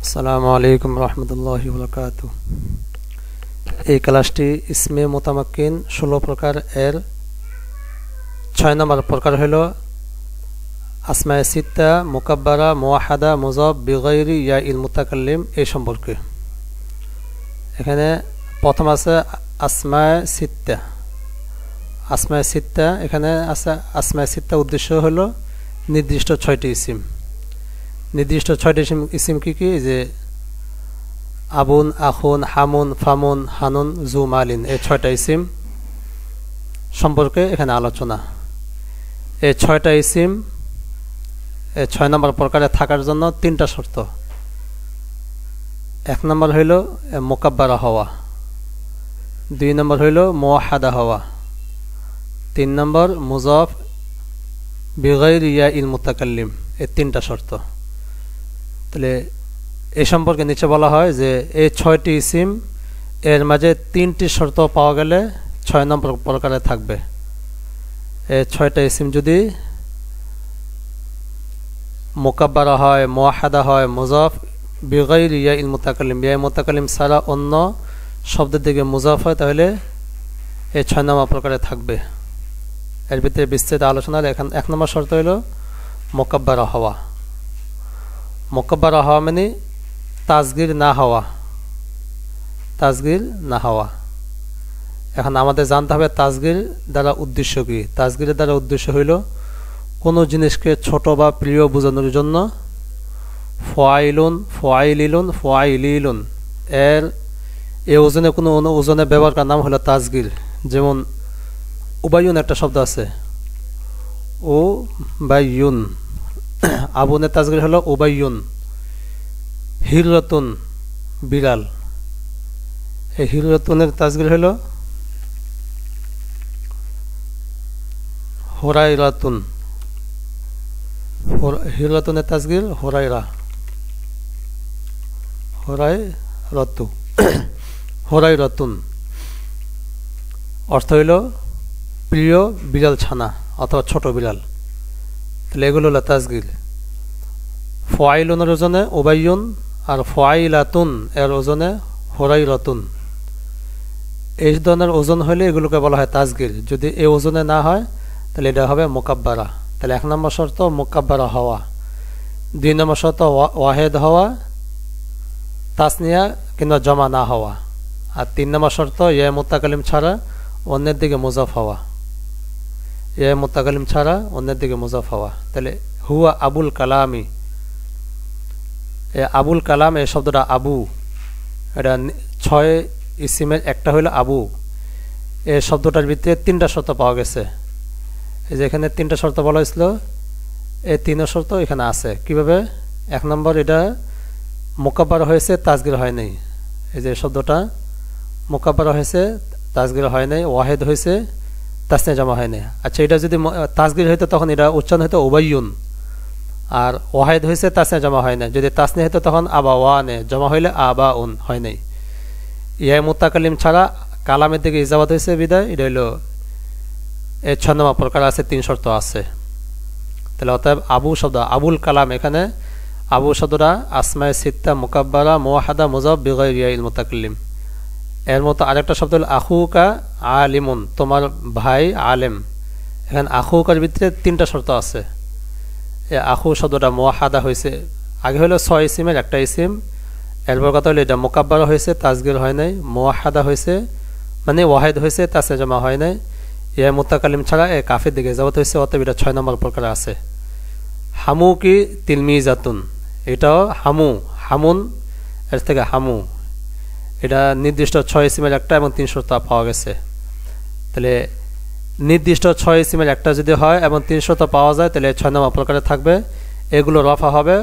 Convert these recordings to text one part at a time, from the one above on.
আসসালামু আলাইকুম রহমতুল্লাহি ওয়া বারাকাতুহু। এই ক্লাসটি ইসমে মুতামাক্কিন 16 প্রকার এর 6 নম্বর প্রকার হলো আসমায়ে সিত্তা, মুকাব্বারা, মুওয়াহহাদা, মুযাফ বিগাইরি ইয়াইল মুতাকাল্লিম। এই সম্পর্কে এখানে প্রথম আছে আসমায়ে সিত্তা। আসমায়ে সিত্তা এখানে আছে। আসমায়ে সিত্তা উদ্দেশ্য হলো নির্দিষ্ট 6টি ইসিম। নির্দিষ্ট 6টি ইসিম কি কি? যে আবুন, আখুন, হামুন, ফামুন, হানুন, জু, মালিন, এই 6টা ইসিম সম্পর্কে এখানে আলোচনা। এই 6টা ইসিম এই 6 নম্বর প্রকারে থাকার জন্য 3টা শর্ত। 1 নম্বর হইল মুকাব্বারা হওয়া, 2 নম্বর হইল মুওয়াহহাদা হওয়া, 3 নম্বর মুযাফ বিগাইরি ইয়াইল মুতাকাল্লিম। এই 3টা শর্ত। তাহলে এই সম্পর্কে নিচে বলা হয় যে এই 6টি ইসিম এর মাঝে 3টি শর্ত পাওয়া গেলে 6 নম্বর প্রকারে থাকবে। এই 6টা ইসিম যদি মুকাব্বারা হয়, মুওয়াহহাদা হয়, মুযাফ বিগাইরি ইয়াইল মুতাকাল্লিম, ইয়া মুতাকাল্লিম ছাড়া অন্য শব্দের দিকে মুযাফ হয়, তাহলে এই 6 নম্বর প্রকারে থাকবে। এর ভিতরে বিস্তৃত আলোচনা। এখন 1 নম্বর শর্ত হলো মুকাব্বারা হওয়া। মুকাব্বারা হওয়া মানে তাসগীর না হওয়া। তাসগীর না হওয়া। এখন আমাদের জানতে হবে তাসগীর দ্বারা উদ্দেশ্য কি। তাসগীরের দ্বারা উদ্দেশ্য হইল কোনো জিনিসকে ছোট বা প্রিয় বোঝানোর জন্য ফাইলুন, ফাইলিলুন, ফাইলিলুন এর এই ওজনে কোনো ওজনে ব্যবহার করার নাম হলো তাসগীর। যেমন উবাইয়ুন একটা শব্দ আছে, ও বাইয়ুন। আবুনের তাসগীর হলো উবাইয়ুন। হিররাতুন বিড়াল, এই হিররাতুনের তাসগীর হলো হোরাইরাতুন। হিররাতুনের তাসগীর হোরাইরা, হোরাইরাতু, হোরাইরাতুন। অর্থ হইল প্রিয় বিড়াল ছানা অথবা ছোট বিড়াল। তাহলে এগুলো হলো তাসগীর। ফাইলুনের ওজনে উবাইয়ুন আর ফাইলাতুন এর ওজনে হোরাইরাতুন। এই ধরনের ওজন হলে এগুলোকে বলা হয় তাসগীর। যদি এই ওজনে না হয় তাহলে এটা হবে মুকাব্বারা। তাহলে 1 নম্বর শর্ত মুকাব্বারা হওয়া, 2 নম্বর শর্ত ওয়াহেদ হওয়া, তাসনিয়া কিংবা জমা না হওয়া, আর 3 নম্বর শর্ত ইয়া মুতাকাল্লিম ছাড়া অন্যের দিকে মুযাফ হওয়া। ইয়া মুতাকাল্লিম ছাড়া অন্যের দিকে মুযাফ হওয়া। তাহলে হুয়া আবুল কালামি। আবুল কালাম এই শব্দটা আবু, এটা 6 ইসিমের একটা হইল আবু। এই শব্দটার ভিতরে 3টা শর্ত পাওয়া গেছে। এই যে এখানে 3টা শর্ত বলা হয়েছিল, এই 3 শর্ত এখানে আছে। কিভাবে? 1 নম্বর এটা মুকাব্বারা হয়েছে, তাসগীর হয় নাই। এই যে শব্দটা মুকাব্বারা হয়েছে, তাসগীর হয় নাই। ওয়াহেদ হয়েছে, তাসনিয়া জমা হয় নাই। আচ্ছা, এটা যদি তাসগীর হইতো তখন এটা উচ্চারণ হইতো উবাইয়ুন, আর ওয়াহেদ হয়েছে, তাসনিয়া জমা হয় নাই। যদি তাসনিয়া হইতো তখন আবা ওয়ানে, জমা হইলে আবা উন হয় নাই। ইয়া মুতাকাল্লিম ছাড়া কালামের দিকে ইজাবাত হয়েছে বিদায় এটা হইল এই 6 নম্বর প্রকার আছে। 3 শর্ত আছে। তাহলে অতএব আবু শব্দ আবুল কালাম, এখানে আবু শব্দটা আসমায়ে সিত্তা, মুকাব্বারা, মুওয়াহহাদা, মুযাফ বিগাইরি ইয়াইল মুতাকাল্লিম। এর মতো আরেকটা শব্দ হল আখুকা আলিমুন, তোমার ভাই আলেম। এখানে আখুকার ভিতরে 3টা শর্ত আছে। এই আখু শব্দটা মুওয়াহহাদা হয়েছে, আগে হলো 6 ইসিমের একটা ইসিম। এরপর কথা হলো এটা মুকাব্বারা হয়েছে, তাসগীর হয় নাই। মুওয়াহহাদা হয়েছে মানে ওয়াহেদ হয়েছে, তাসনিয়া জমা হয় নাই। ইয়া মুতাকাল্লিম ছাড়া এ কাফের দিকে ইজাবাত হয়েছে, অতএব এটা 6 নম্বর প্রকার আছে। হামু কি তিলমিজাতুন, এটাও হামু, হামুন এর থেকে হামু। এটা নির্দিষ্ট 6 ইসিমের একটা এবং 3 শর্ত পাওয়া গেছে। তাহলে নির্দিষ্ট 6 ইসিমের একটা যদি হয় এবং 3 শর্ত পাওয়া যায় তাহলে 6 নম্বর প্রকারে থাকবে। এগুলো রফা হবে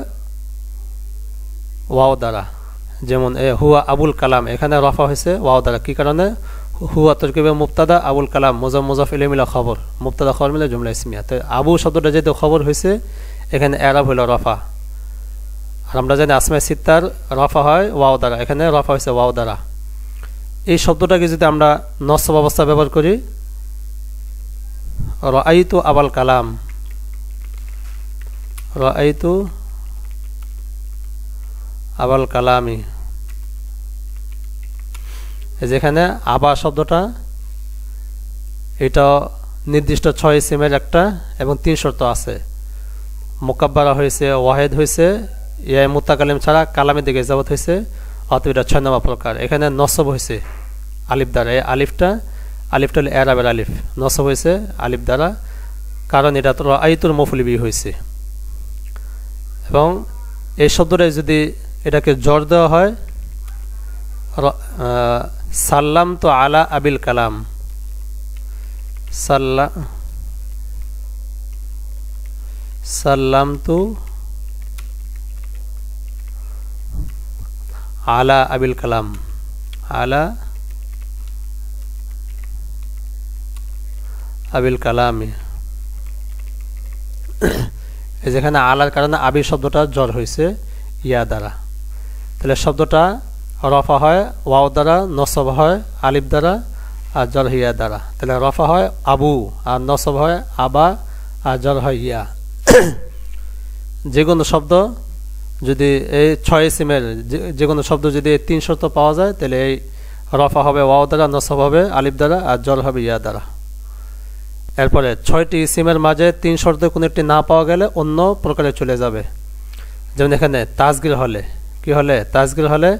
ওয়াও দ্বারা। যেমন হুয়া আবুল কালাম, এখানে রফা হয়েছে ওয়াও দ্বারা। কি কারণে? হুয়া তরকিবে মুবতাদা, আবুল কালাম মুযাফ ইলাইহি মিলা খবর, মুবতাদা খবর মিলে জুমলা ইসমিয়া। তো আবু শব্দটা যেহেতু খবর হয়েছে, এখানে এরাব হইল রফা। আর আমরা জানি আসমায়ে সিত্তার রফা হয় ওয়াও দ্বারা, এখানে রফা হয়েছে ওয়াও দ্বারা। এই শব্দটাকে যদি আমরা নসব অবস্থা ব্যবহার করি, রাআইতু আবাল কালাম, রাআইতু আবাল কালামি। যেখানে আবা শব্দটা এটা নির্দিষ্ট 6 ইসিমের একটা এবং 3 শর্ত আছে। মুকাব্বারা হয়েছে, ওয়াহেদ হয়েছে, ইয়া মুতাকাল্লিম ছাড়া কালামের দিকে ইজাফত হয়েছে, অতএব এটা 6 নম্বর প্রকার। এখানে নসব হয়েছে আলিফ দ্বারা। এই আলিফটা হলো এরাবের আলিফ, নসব হয়েছে আলিফ দ্বারা, কারণ এটা তো আইতুল মফউল বিহি হয়েছে। এবং এই শব্দটাই যদি এটাকে জর দেওয়া হয়, সাল্লাম তো আলা আবিল কালাম, সাল্লাম তু আলা আবিল কালাম, আলা আবিল কালামি। যেখানে আলার কারণে আবির শব্দটা জর হয়েছে ইয়া দ্বারা, তাহলে শব্দটা রফা হয় ওয়াও দ্বারা, নসব হয় আলিফ দ্বারা, আর জর হিয়া দ্বারা। তাহলে রফা হয় আবু, আর নসব হয় আবা, আর জর হয় ইয়া। যে কোনো শব্দ যদি এই 6 ইসিমের যে কোনো শব্দ যদি 3 শর্ত পাওয়া যায়, তাহলে এই রফা হবে ওয়াও দ্বারা, নসব হবে আলিফ দ্বারা, আর জর হবে ইয়া দ্বারা। এরপরে 6টি ইসিমের মাঝে 3 শর্তে কোনো একটি না পাওয়া গেলে অন্য প্রকারে চলে যাবে। যেমন এখানে তাজগির হলে কি হলে, তাজগির হলে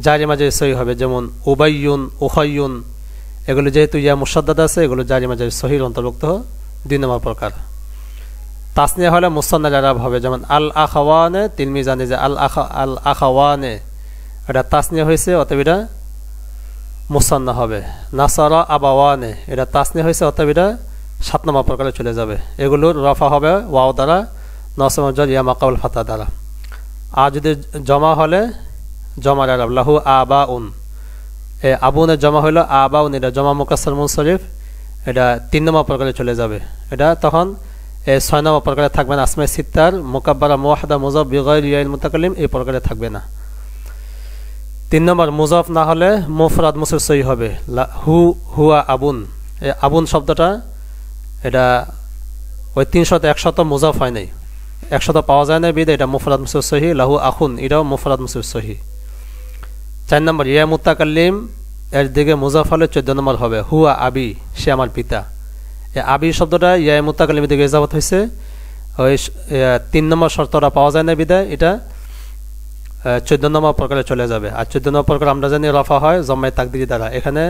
জারি মাঝে সহি হবে, যেমন উবাইয়ুন, উখাইয়ুন, এগুলো যেহেতু ইয়া মুসাদ্দাদ আছে, এগুলো জারি মাঝে সহির অন্তর্ভুক্ত 2 নম্বর প্রকার। তাসনিয়া হলে মুসান্নাদ আরাব হবে, যেমন আল আখাওয়ানে তিলমিজানে, যে আল আখাওয়ানে এটা তাসনিয়া হয়েছে, অতএব এটা মুসান্না হবে। নাসারা আবাওয়ানে এটা তাসনিয়া হয়েছে, অতএব এটা 7 নম্বর প্রকারে চলে যাবে। এগুলোর রফা হবে ওয়াও দ্বারা, নসব জর ইয়া মাকাউল ফাতা দ্বারা। আর যদি জমা হলে জমার আরব লাহু আবাউন, এ আবুনের জমা হইল আবাউন, এটা জমা মুকাসসার মুনসরিফ, এটা 3 নম্বর প্রকারে চলে যাবে। এটা তখন 6 নম্বর প্রকারে থাকবে না, আসমায়ে সিত্তার মুকাব্বারা মুওয়াহদা মুযাফ বিগাইরি ইয়াল মুতাকাল্লিম এই প্রকারে থাকবে না। 3 নম্বর মুযাফ না হলে মুফরাদ মুসর সহি হবে, হুয়া আবুন। এই আবুন শব্দটা এটা ওই 300 মুযাফ হয় নাই, 100 পাওয়া যায় না বিদে এটা মুফরাদ মুসর সহি। লাহু আখুন এটাও মুফরাদ মুসর সহি। 4 নম্বর ইয়া মুতাকাল্লিম এর দিকে মুযাফ হলে 14 নম্বর হবে, হুয়া আবি, সে আমার পিতা। এই আবি শব্দটা ইয়া মুতাকাল্লিমের দিকে ইজাফত হয়েছে, ওই 3 নম্বর শর্তটা পাওয়া যায় না বিদায় এটা 14 নম্বর প্রকারে চলে যাবে। আর 14 নম্বর প্রকার আমরা জানি রফা হয় জম্মায়ে তাকদিরি দ্বারা। এখানে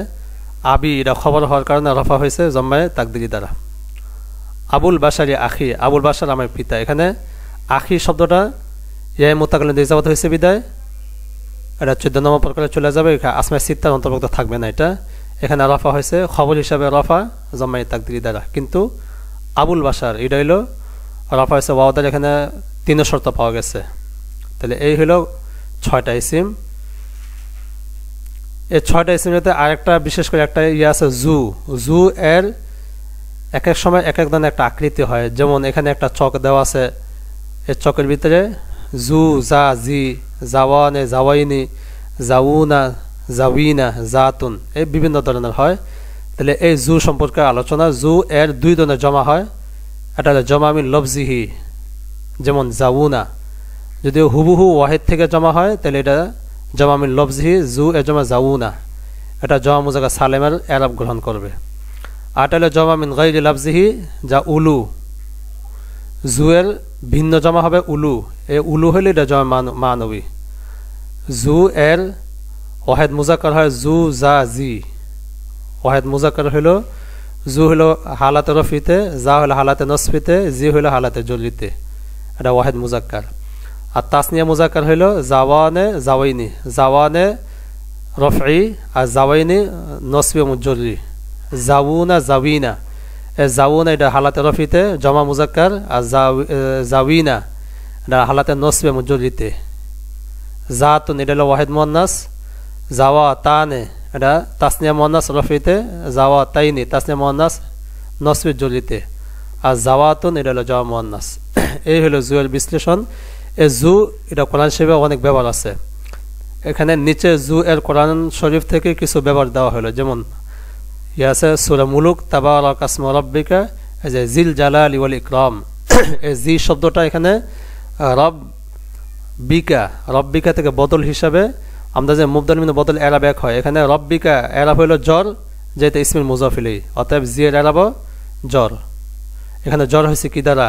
আবি এটা খবর হওয়ার কারণে রফা হয়েছে জম্মায়ে তাকদিরি দ্বারা। আবুল বাশারি আখি, আবুল বাশার আমার পিতা। এখানে আখি শব্দটা ইয়া মুতাকাল্লিম দিয়ে ইজাফত হয়েছে বিদায় এটা 14 নম্বর প্রকারে চলে যাবে, আসমায়ে সিত্তার অন্তর্ভুক্ত থাকবে না এটা। এখানে রফা হয়েছে খবর হিসাবে রফা জম্মায়ে তাকদিরি দ্বারা, কিন্তু আবুল বাশার এটা হইল রফা হয়েছে ওয়াও দ্বারা, এখানে 3 শর্ত পাওয়া গেছে। তাহলে এই হলো 6টা ইসিম। এই 6টা ইসিমেতে আরেকটা বিশেষ করে একটা ইয়ে আছে জু এর এক এক সময় এক এক ধরনের একটা আকৃতি হয়। যেমন এখানে একটা চক দেওয়া আছে, এই চকের ভিতরে জু, জা, জি, জাওয়ানে, জাওয়াইনি, জাউনা, জাউইনা, জাতুন এই বিভিন্ন ধরনের হয়। তাহলে এই জু সম্পর্কে আলোচনা। জু এর 2 ধরনের জমা হয়, এটা হলো জমা মিন লফজিহি, যেমন জাউনা যদি হুবহু ওয়াহিদ থেকে জমা হয় তাহলে এটা জমা মিন লফজিহি, জু এর জমা জাউনা, এটা জমা মুজাক্কার সালেমের এরাব গ্রহণ করবে। আর এটা হলো জমা মিন গায়রি লফজিহি, যা উলু, জু এর ভিন্ন জমা হবে উলু, এই উলু হলে এটা জমা মানবী। জু এর ওয়াহেদ মুজাক্কার হয় জু, জা, জি। ওয়াহেদ মুজাক্কার হইল জু হইল হালাতে রফিতে, জা হইল হালাতে নসফিতে, জি হইল হালাতে জরিতে, এটা ওয়াহেদ মুজাক্কার। আর তাসনিয়া মুজাক্কার হইল জাওয়ানে, জাওয়াইনি, জাওয়ানে রফই আর জাওয়াইনি নসবি মুজরি, জাউনা, জাউইনা। জাউনা এটা হালাতে রফিতে জমা মুজাক্কার, আর জাউইনা এটা হালাতে নসবে মুজরিতে। জাতুন এটা হলো ওয়াহিদ মুয়ান্নাস, জাওয়া তানে এটা তাসনিয়া মুয়ান্নাস রফিতে, জাওয়া তাইনি তাসনিয়া মুয়ান্নাস নসবে জরিতে, আর জাওয়াতুন এটা হলো জমা মুয়ান্নাস। এই হলো জুয়ের বিশ্লেষণ। এই জু এটা কোরআন শরীফে অনেক ব্যবহার আছে। এখানে নিচে জু এর কোরআন শরীফ থেকে কিছু ব্যবহার দেওয়া হলো, যেমন ইয়ে আছে সূরা মুলুক তাবারাকা ইসমু রাব্বিকা, এই যে জিল জালালি ওয়াল ইকরাম, এই জি শব্দটা এখানে রব বিকা, রব্বিকা থেকে বদল হিসাবে আমরা যে মুবদাল মিন বদল এরাব এক হয়, এখানে রব্বিকা এরাব হইল জ্বর, যেটা ইসমিল মুজাফ ইলাইহি, অতএব জিয়ের এরাব জ্বর। এখানে জ্বর হয়েছে কি দ্বারা?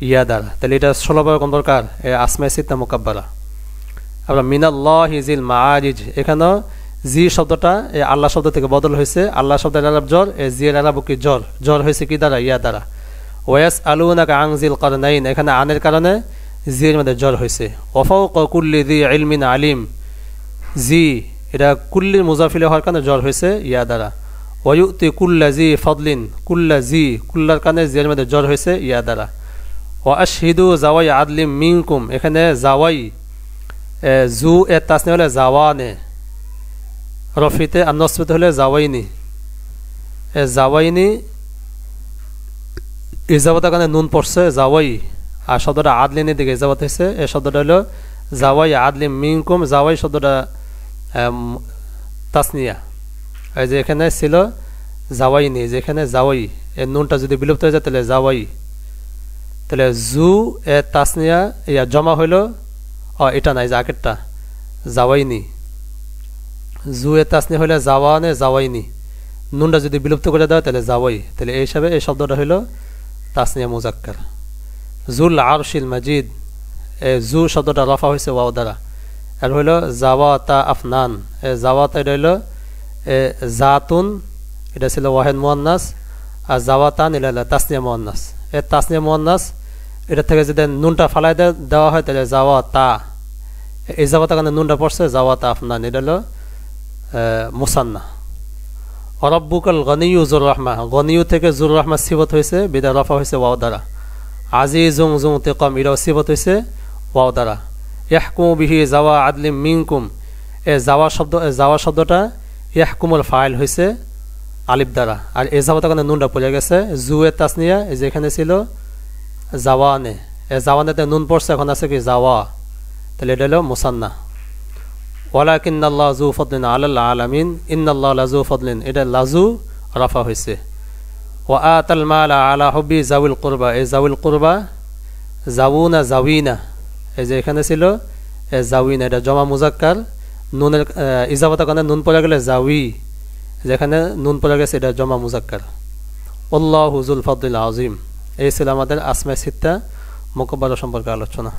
ইয়া দ্বারা। তাহলে এটা 16 কোন প্রকার? আসমায়ে সিত্তা মুকাব্বারা। আবার মিনাল্লাহি জিল মাআরিজ, এখানেও জি শব্দটা এই আল্লাহ শব্দ থেকে বদল হয়েছে, আল্লাহ শব্দের এরাব জ্বর, এই জিয়ের এরাব কি জ্বর, জ্বর হয়েছে কি দ্বারা? ইয়া দ্বারা। ওয়াস আলুনাকা আন জিল কারনাইন, এখানে আনের কারণে জির মধ্যে জ্বর হয়েছে। ওয়াফাওকা কুল্লি যি ইলমিন আলিম, জি এটা কুল্লির মুজাফিলে হওয়ার কারণে জ্বর হয়েছে ইয়া দ্বারা। ওয়ুতি কুল্লা জি ফদলিন, কুল্লা জি কুল্লার কারণে জির মধ্যে জ্বর হয়েছে ইয়া দ্বারা। ও আশহিদু জাওয়াই আদলিম মিনকুম, এখানে জাওয়াই জু এ তাসনি হলে জাওয়ানে, রফিতে আর নসবিতে হলে জাওয়াইনি। জাওয়াইনি ইজাবতের কারণে নুন পড়ছে জাওয়াই, আর শব্দটা আদলিনের দিকে ইজাবত হয়েছে, এই শব্দটা হলো জাওয়াই আদলিম মিনকুম। জাওয়াই শব্দটা তাসনিয়া, এই যে এখানে ছিল জাওয়াইনি, যেখানে জাওয়াই এর নুনটা যদি বিলুপ্ত হয়ে যায় তাহলে জাওয়াই। তাহলে জু এ তাসনিয়া ইয়া জমা হইল, এটা নাই যে আগেরটা জাওয়াইনি, জু এ তাসনিয়া হইলে জাওয়ানে জাওয়াইনি, নুনটা যদি বিলুপ্ত করে দেওয়া তাহলে জাওয়াই। তাহলে এই হিসাবে এই শব্দটা হইল তাসনিয়া মুজাক্কার। জুল আরশিল মাজিদ, জু শব্দটা রফা হয়েছে ওয়াও দ্বারা। আর হইল জাওয়াতা আফনান, জাওয়াতা এটা হইল জাতুন, এটা ছিল ওয়াহেদ মুয়ান্নাস, আর জাওয়াতান এটা হলো তাসনিয়া মুয়ান্নাস। এর তাসনিয়া মুয়ান্নাস এটা থেকে যদি নুনটা ফালাই দেওয়া হয় তাহলে জাওয়াতা, এই জাওয়াতা কারণে নুনটা পড়ছে জাওয়াতা আফনান, এটা হলো মুসান্না। রব্বুকাল গনিয়ু জুর রহমা, গনিয়ু থেকে জুর রহমা সিবত হয়েছে, বিদা রফা হয়েছে ওয়াও দ্বারা। আজিজুম জুম তিকম, এটাও সিবত হয়েছে ওয়াও দ্বারা। ইয়াহকুমু বিহি জাওয়া আদলিম মিনকুম, জাওয়া শব্দটা ইয়াহকুমুল ফাইল হয়েছে আলিফ দ্বারা, আর এ জাওয়াতের কারণে নুনটা পড়ে গেছে। জু এ তাসনিয়া যেখানে ছিল জাওয়ানে, জাওয়ানেতে নুন পড়ছে, এখন আছে কি জাওয়া, তাহলে এটা হলো মুসান্না। ওয়ালাকিন্নাল্লাহু যু ফাদলিন আলাল আলামিন, ইন্নাল্লাহা লাযু ফাদলিন, এটা লাযু রাফা হয়েছে। ওয়া আতাল মালা আলা হুব্বি জাউল কুরবা, এই জাউল কুরবা জাউনা জাউইনা, এই যে এখানে ছিল জাউইনা, এটা জমা মুজাক্কার, নুনের ইজাবতের কারণে নুন পড়ে গেলে জাউই, যেখানে নুন পড়ে গেছে এটা জমা মুজাক্কার। আল্লাহু যুল ফাদলিল আযীম। এই ছিল আমাদের আসমায়ে সিত্তা মুকাব্বারা সম্পর্কে আলোচনা।